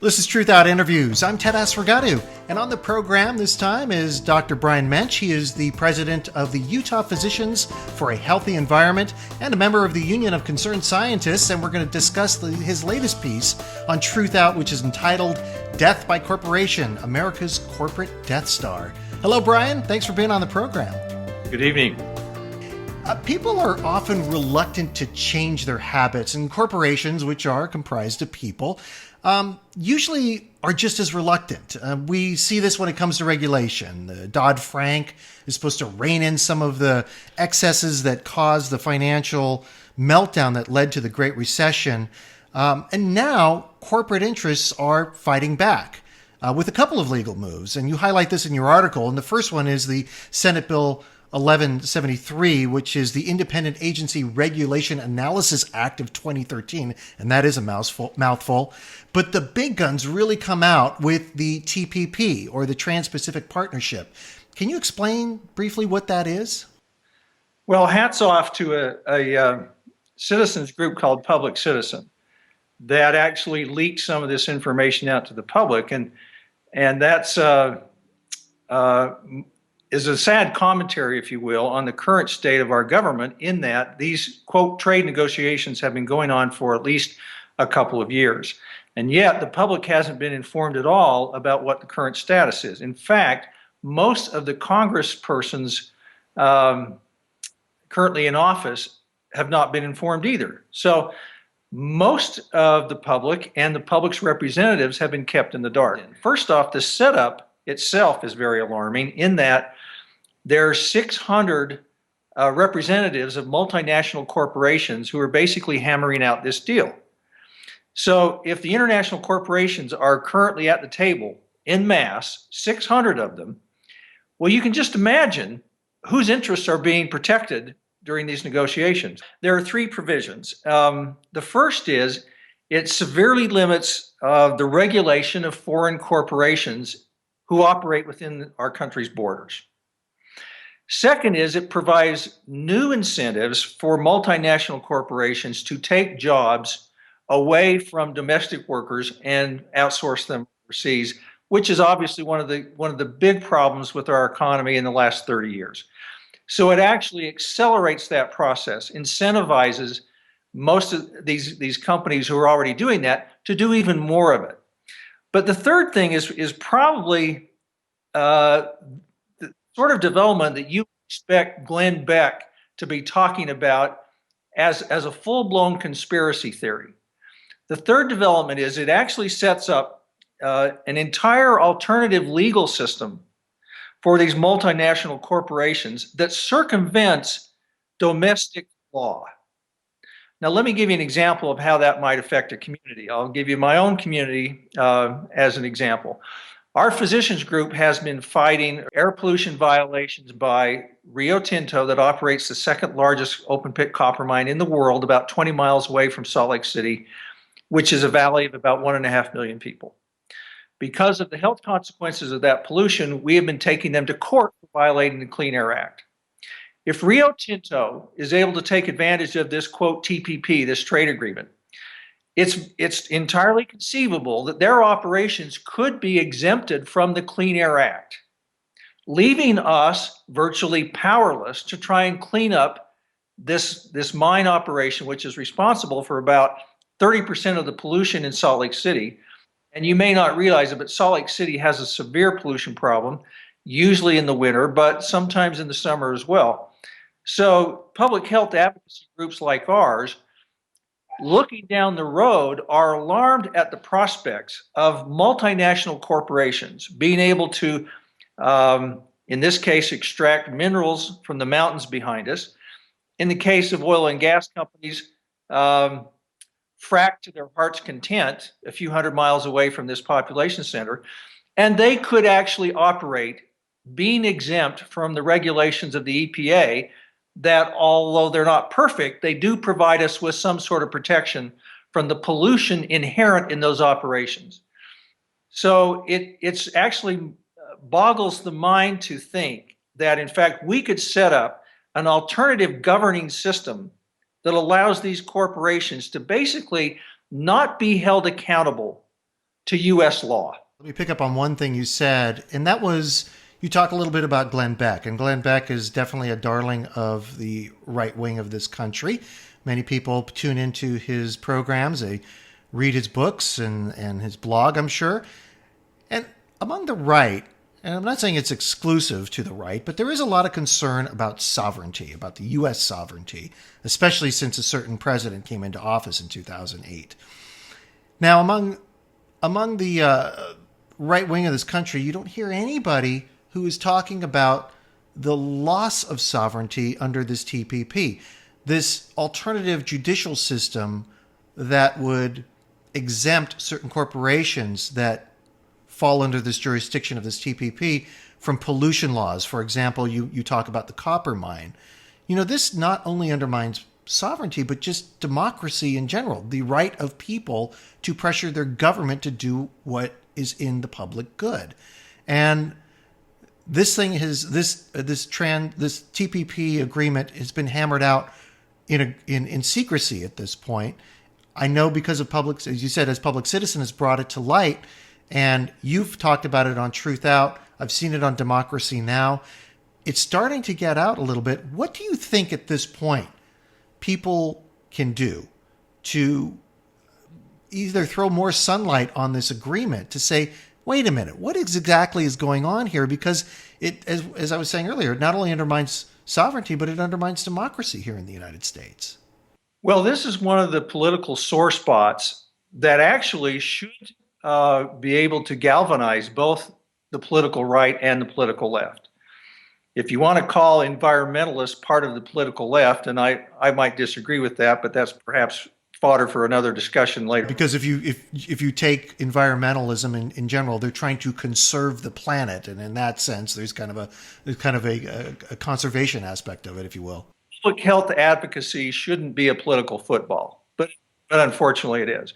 This is Truthout Interviews. I'm Ted Asregadoo, and on the program this time is Dr. Brian Moench. He is the president of the Utah Physicians for a Healthy Environment and a member of the Union of Concerned Scientists, and we're going to discuss his latest piece on Truthout, which is entitled Death by Corporation, America's Corporate Death Star. Hello, Brian. Thanks for being on the program. Good evening. People are often reluctant to change their habits, and corporations, which are comprised of people, usually are just as reluctant. We see this when it comes to regulation. Dodd-Frank is supposed to rein in some of the excesses that caused the financial meltdown that led to the Great Recession. And now corporate interests are fighting back with a couple of legal moves. And you highlight this in your article. And the first one is the Senate Bill 1173, which is the Independent Agency Regulation Analysis Act of 2013, and that is a mouthful. But the big guns really come out with the TPP, or the TransPacific Partnership. Can you explain briefly what that is? Well, hats off to a citizens group called Public Citizen that actually leaked some of this information out to the public, and that's is a sad commentary, if you will, on the current state of our government, in that these, quote, trade negotiations have been going on for at least a couple of years. And yet the public hasn't been informed at all about what the current status is. In fact, most of the congresspersons currently in office have not been informed either. So most of the public and the public's representatives have been kept in the dark. First off, the setup itself is very alarming, in that there are 600 representatives of multinational corporations who are basically hammering out this deal. So if the international corporations are currently at the table en masse, 600 of them, well, you can just imagine whose interests are being protected during these negotiations. There are three provisions. The first is it severely limits the regulation of foreign corporations who operate within our country's borders. Second is it provides new incentives for multinational corporations to take jobs away from domestic workers and outsource them overseas, which is obviously one of the big problems with our economy in the last 30 years. So it actually accelerates that process, incentivizes most of these companies who are already doing that to do even more of it. But the third thing is probably the sort of development that you expect Glenn Beck to be talking about as a full-blown conspiracy theory. The third development is it actually sets up an entire alternative legal system for these multinational corporations that circumvents domestic law. Now, let me give you an example of how that might affect a community. I'll give you my own community as an example. Our physicians group has been fighting air pollution violations by Rio Tinto, that operates the second largest open pit copper mine in the world, about 20 miles away from Salt Lake City, which is a valley of about 1.5 million people. Because of the health consequences of that pollution, we have been taking them to court for violating the Clean Air Act. If Rio Tinto is able to take advantage of this, quote, TPP, this trade agreement, it's entirely conceivable that their operations could be exempted from the Clean Air Act, leaving us virtually powerless to try and clean up this mine operation, which is responsible for about 30% of the pollution in Salt Lake City. And you may not realize it, but Salt Lake City has a severe pollution problem, usually in the winter, but sometimes in the summer as well. So public health advocacy groups like ours, looking down the road, are alarmed at the prospects of multinational corporations being able to, in this case, extract minerals from the mountains behind us. In the case of oil and gas companies, frack to their heart's content a few hundred miles away from this population center, and they could actually operate being exempt from the regulations of the EPA that, although they're not perfect, they do provide us with some sort of protection from the pollution inherent in those operations. So it's actually boggles the mind to think that, in fact, we could set up an alternative governing system that allows these corporations to basically not be held accountable to U.S. law. Let me pick up on one thing you said, and that was you talk a little bit about Glenn Beck. And Glenn Beck is definitely a darling of the right wing of this country. Many people tune into his programs, they read his books and his blog, I'm sure. And among the right, and I'm not saying it's exclusive to the right, but there is a lot of concern about sovereignty, about the U.S. sovereignty, especially since a certain president came into office in 2008. Now, among the right wing of this country, you don't hear anybody who is talking about the loss of sovereignty under this TPP, this alternative judicial system that would exempt certain corporations that fall under this jurisdiction of this TPP from pollution laws. For example, you talk about the copper mine. This not only undermines sovereignty, but just democracy in general, the right of people to pressure their government to do what is in the public good. And this thing has this TPP agreement has been hammered out in secrecy at this point. I know because of public, as you said, as Public Citizen has brought it to light, and you've talked about it on Truthout. I've seen it on Democracy Now! It's starting to get out a little bit. What do you think at this point people can do to either throw more sunlight on this agreement to say, wait a minute, what exactly is going on here? Because it, as I was saying earlier, it not only undermines sovereignty, but it undermines democracy here in the United States. Well, this is one of the political sore spots that actually should be able to galvanize both the political right and the political left. If you want to call environmentalists part of the political left, and I might disagree with that, but that's perhaps fodder for another discussion later. Because if you take environmentalism in general, they're trying to conserve the planet, and in that sense, there's kind of a conservation aspect of it, if you will. Public health advocacy shouldn't be a political football, but unfortunately it is.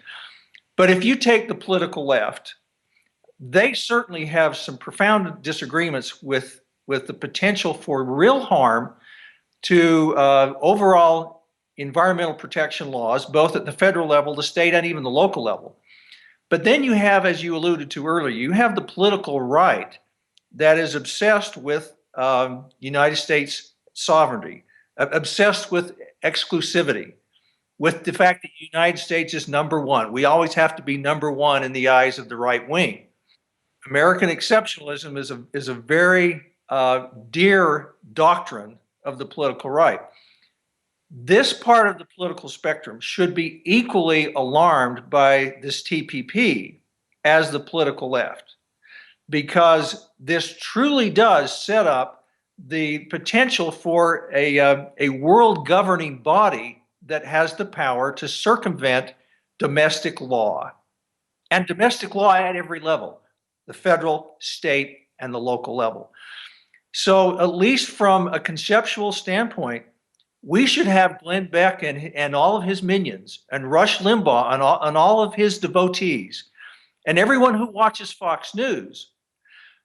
But if you take the political left, they certainly have some profound disagreements with the potential for real harm to overall environmental protection laws, both at the federal level, the state, and even the local level. But then you have, as you alluded to earlier, you have the political right that is obsessed with United States sovereignty, obsessed with exclusivity, with the fact that the United States is number one. We always have to be number one in the eyes of the right wing. American exceptionalism is a very dear doctrine of the political right. This part of the political spectrum should be equally alarmed by this TPP as the political left, because this truly does set up the potential for a world governing body that has the power to circumvent domestic law, and domestic law at every level, the federal, state, and the local level. So at least from a conceptual standpoint, we should have Glenn Beck and all of his minions, and Rush Limbaugh and all of his devotees, and everyone who watches Fox News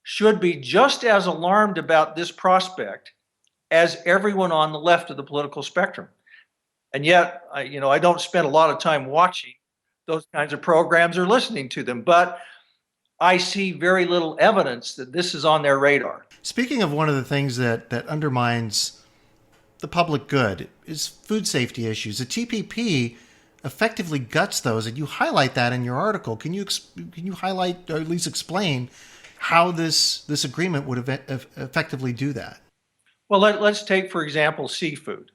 should be just as alarmed about this prospect as everyone on the left of the political spectrum. And yet, I don't spend a lot of time watching those kinds of programs or listening to them, but I see very little evidence that this is on their radar. Speaking of one of the things that undermines the public good is food safety issues. The TPP effectively guts those, and you highlight that in your article. Can you highlight, or at least explain, how this agreement would effectively do that? Well, let's take, for example, seafood.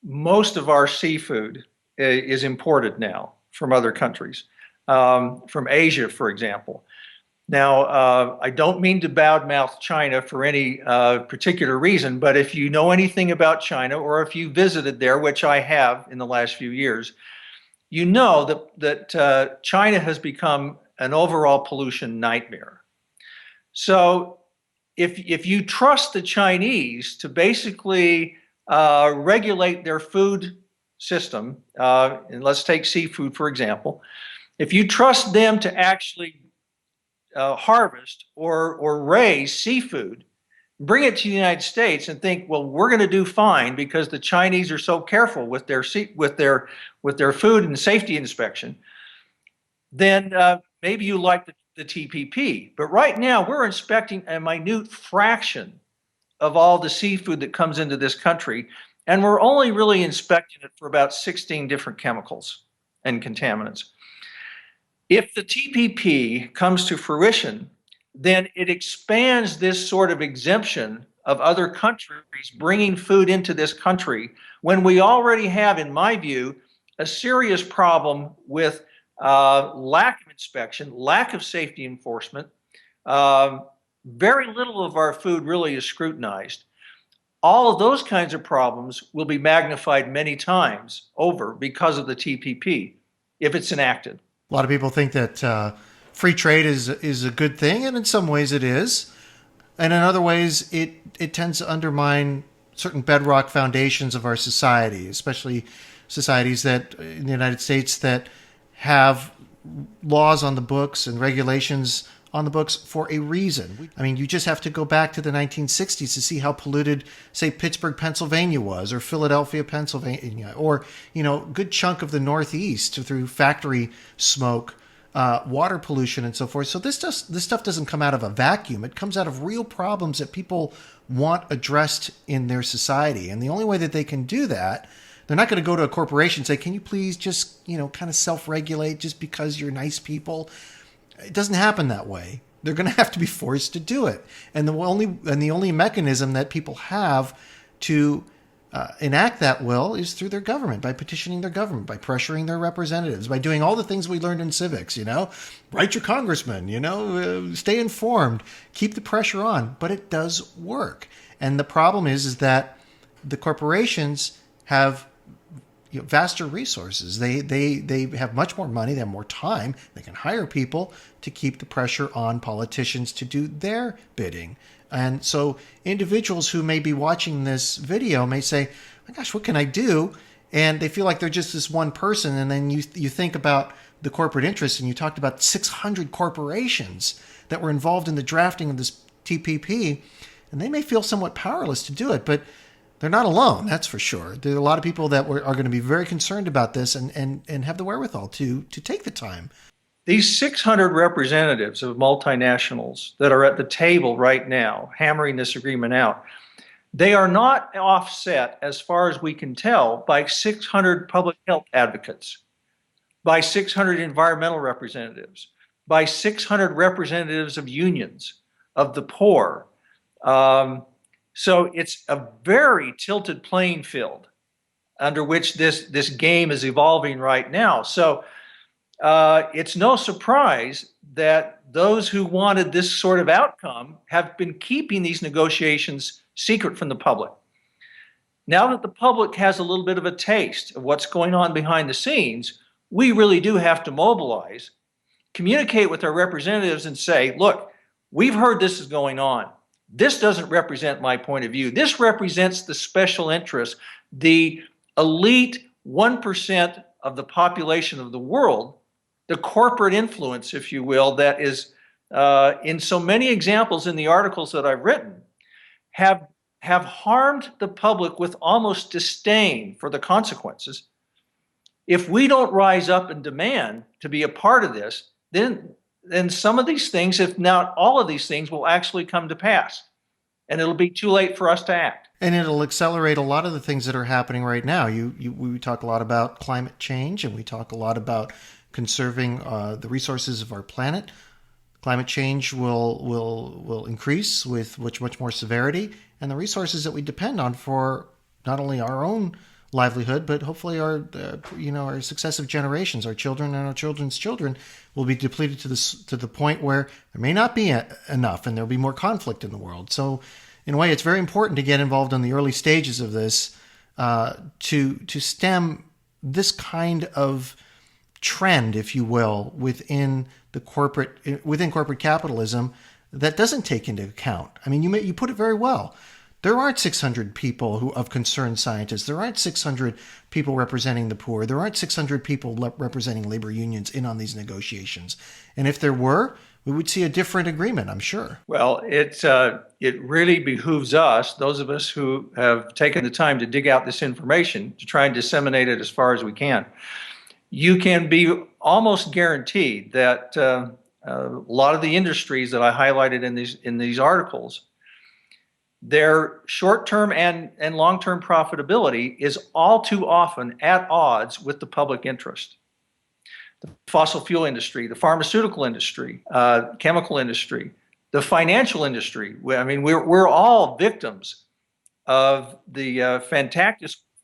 Most of our seafood is imported now from other countries, from Asia, for example. Now, I don't mean to badmouth China for any particular reason, but if you know anything about China, or if you visited there, which I have in the last few years, you know that China has become an overall pollution nightmare. So if you trust the Chinese to basically regulate their food system, and let's take seafood, for example, if you trust them to actually harvest or raise seafood, bring it to the United States and think, well, we're going to do fine because the Chinese are so careful with their food and safety inspection, then maybe you like the TPP, but right now we're inspecting a minute fraction of all the seafood that comes into this country, and we're only really inspecting it for about 16 different chemicals and contaminants. If the TPP comes to fruition, then it expands this sort of exemption of other countries bringing food into this country when we already have, in my view, a serious problem with lack of inspection, lack of safety enforcement. Very little of our food really is scrutinized. All of those kinds of problems will be magnified many times over because of the TPP if it's enacted. A lot of people think that free trade is a good thing, and in some ways it is. And in other ways, it tends to undermine certain bedrock foundations of our society, especially societies that in the United States that have laws on the books and regulations on the books for a reason. I mean, you just have to go back to the 1960s to see how polluted, say, Pittsburgh, Pennsylvania was, or Philadelphia, Pennsylvania, or, a good chunk of the Northeast through factory smoke, water pollution, and so forth. So this stuff doesn't come out of a vacuum. It comes out of real problems that people want addressed in their society. And the only way that they can do that, they're not going to go to a corporation and say, can you please just, kind of self-regulate just because you're nice people? It doesn't happen that way. They're going to have to be forced to do it. And the only mechanism that people have to enact that will is through their government, by petitioning their government, by pressuring their representatives, by doing all the things we learned in civics, write your congressman, stay informed, keep the pressure on. But it does work. And the problem is that the corporations have vaster resources. They have much more money. They have more time. They can hire people to keep the pressure on politicians to do their bidding. And so individuals who may be watching this video may say, my gosh, what can I do? And they feel like they're just this one person. And then you think about the corporate interests, and you talked about 600 corporations that were involved in the drafting of this TPP, and they may feel somewhat powerless to do it, but they're not alone, that's for sure. There are a lot of people that are going to be very concerned about this and have the wherewithal to take the time. These 600 representatives of multinationals that are at the table right now, hammering this agreement out, they are not offset, as far as we can tell, by 600 public health advocates, by 600 environmental representatives, by 600 representatives of unions, of the poor. So it's a very tilted playing field under which this game is evolving right now. So it's no surprise that those who wanted this sort of outcome have been keeping these negotiations secret from the public. Now that the public has a little bit of a taste of what's going on behind the scenes, we really do have to mobilize, communicate with our representatives and say, look, we've heard this is going on. This doesn't represent my point of view. This represents the special interests, the elite 1% of the population of the world, the corporate influence, if you will, that is in so many examples in the articles that I've written, have harmed the public with almost disdain for the consequences. If we don't rise up and demand to be a part of this, then some of these things, if not all of these things, will actually come to pass. And it'll be too late for us to act. And it'll accelerate a lot of the things that are happening right now. We talk a lot about climate change, and we talk a lot about conserving the resources of our planet. Climate change will increase with much more severity, and the resources that we depend on for not only our own livelihood, but hopefully our successive generations, our children and our children's children, will be depleted to the point where there may not be enough, and there'll be more conflict in the world. So, in a way, it's very important to get involved in the early stages of this to stem this kind of trend, if you will, within corporate capitalism that doesn't take into account. I mean, you put it very well. There aren't 600 people of concerned scientists. There aren't 600 people representing the poor. There aren't 600 people representing labor unions in on these negotiations. And if there were, we would see a different agreement, I'm sure. Well, it really behooves us, those of us who have taken the time to dig out this information, to try and disseminate it as far as we can. you can be almost guaranteed that a lot of the industries that I highlighted in these articles, their short-term and long-term profitability is all too often at odds with the public interest. The fossil fuel industry, the pharmaceutical industry, chemical industry, the financial industry. I mean, we're all victims of the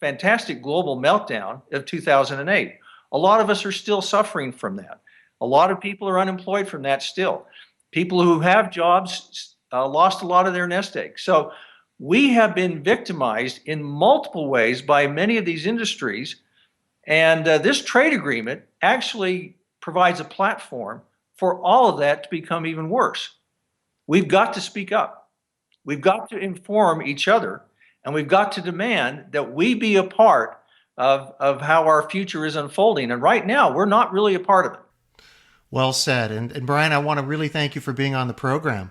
fantastic global meltdown of 2008. A lot of us are still suffering from that. A lot of people are unemployed from that still. People who have jobs lost a lot of their nest eggs. So we have been victimized in multiple ways by many of these industries. And this trade agreement actually provides a platform for all of that to become even worse. We've got to speak up. We've got to inform each other, and we've got to demand that we be a part of how our future is unfolding. And right now, we're not really a part of it. Well said. And Brian, I want to really thank you for being on the program.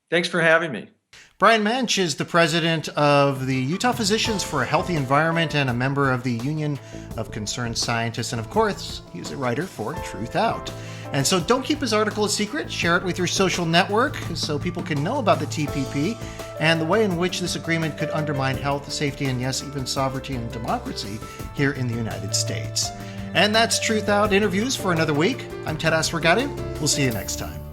Thanks for having me. Brian Moench is the president of the Utah Physicians for a Healthy Environment and a member of the Union of Concerned Scientists. And of course, he's a writer for Truthout. And so don't keep his article a secret. Share it with your social network so people can know about the TPP and the way in which this agreement could undermine health, safety, and yes, even sovereignty and democracy here in the United States. And that's Truthout Interviews for another week. I'm Ted Asregadoo. We'll see you next time.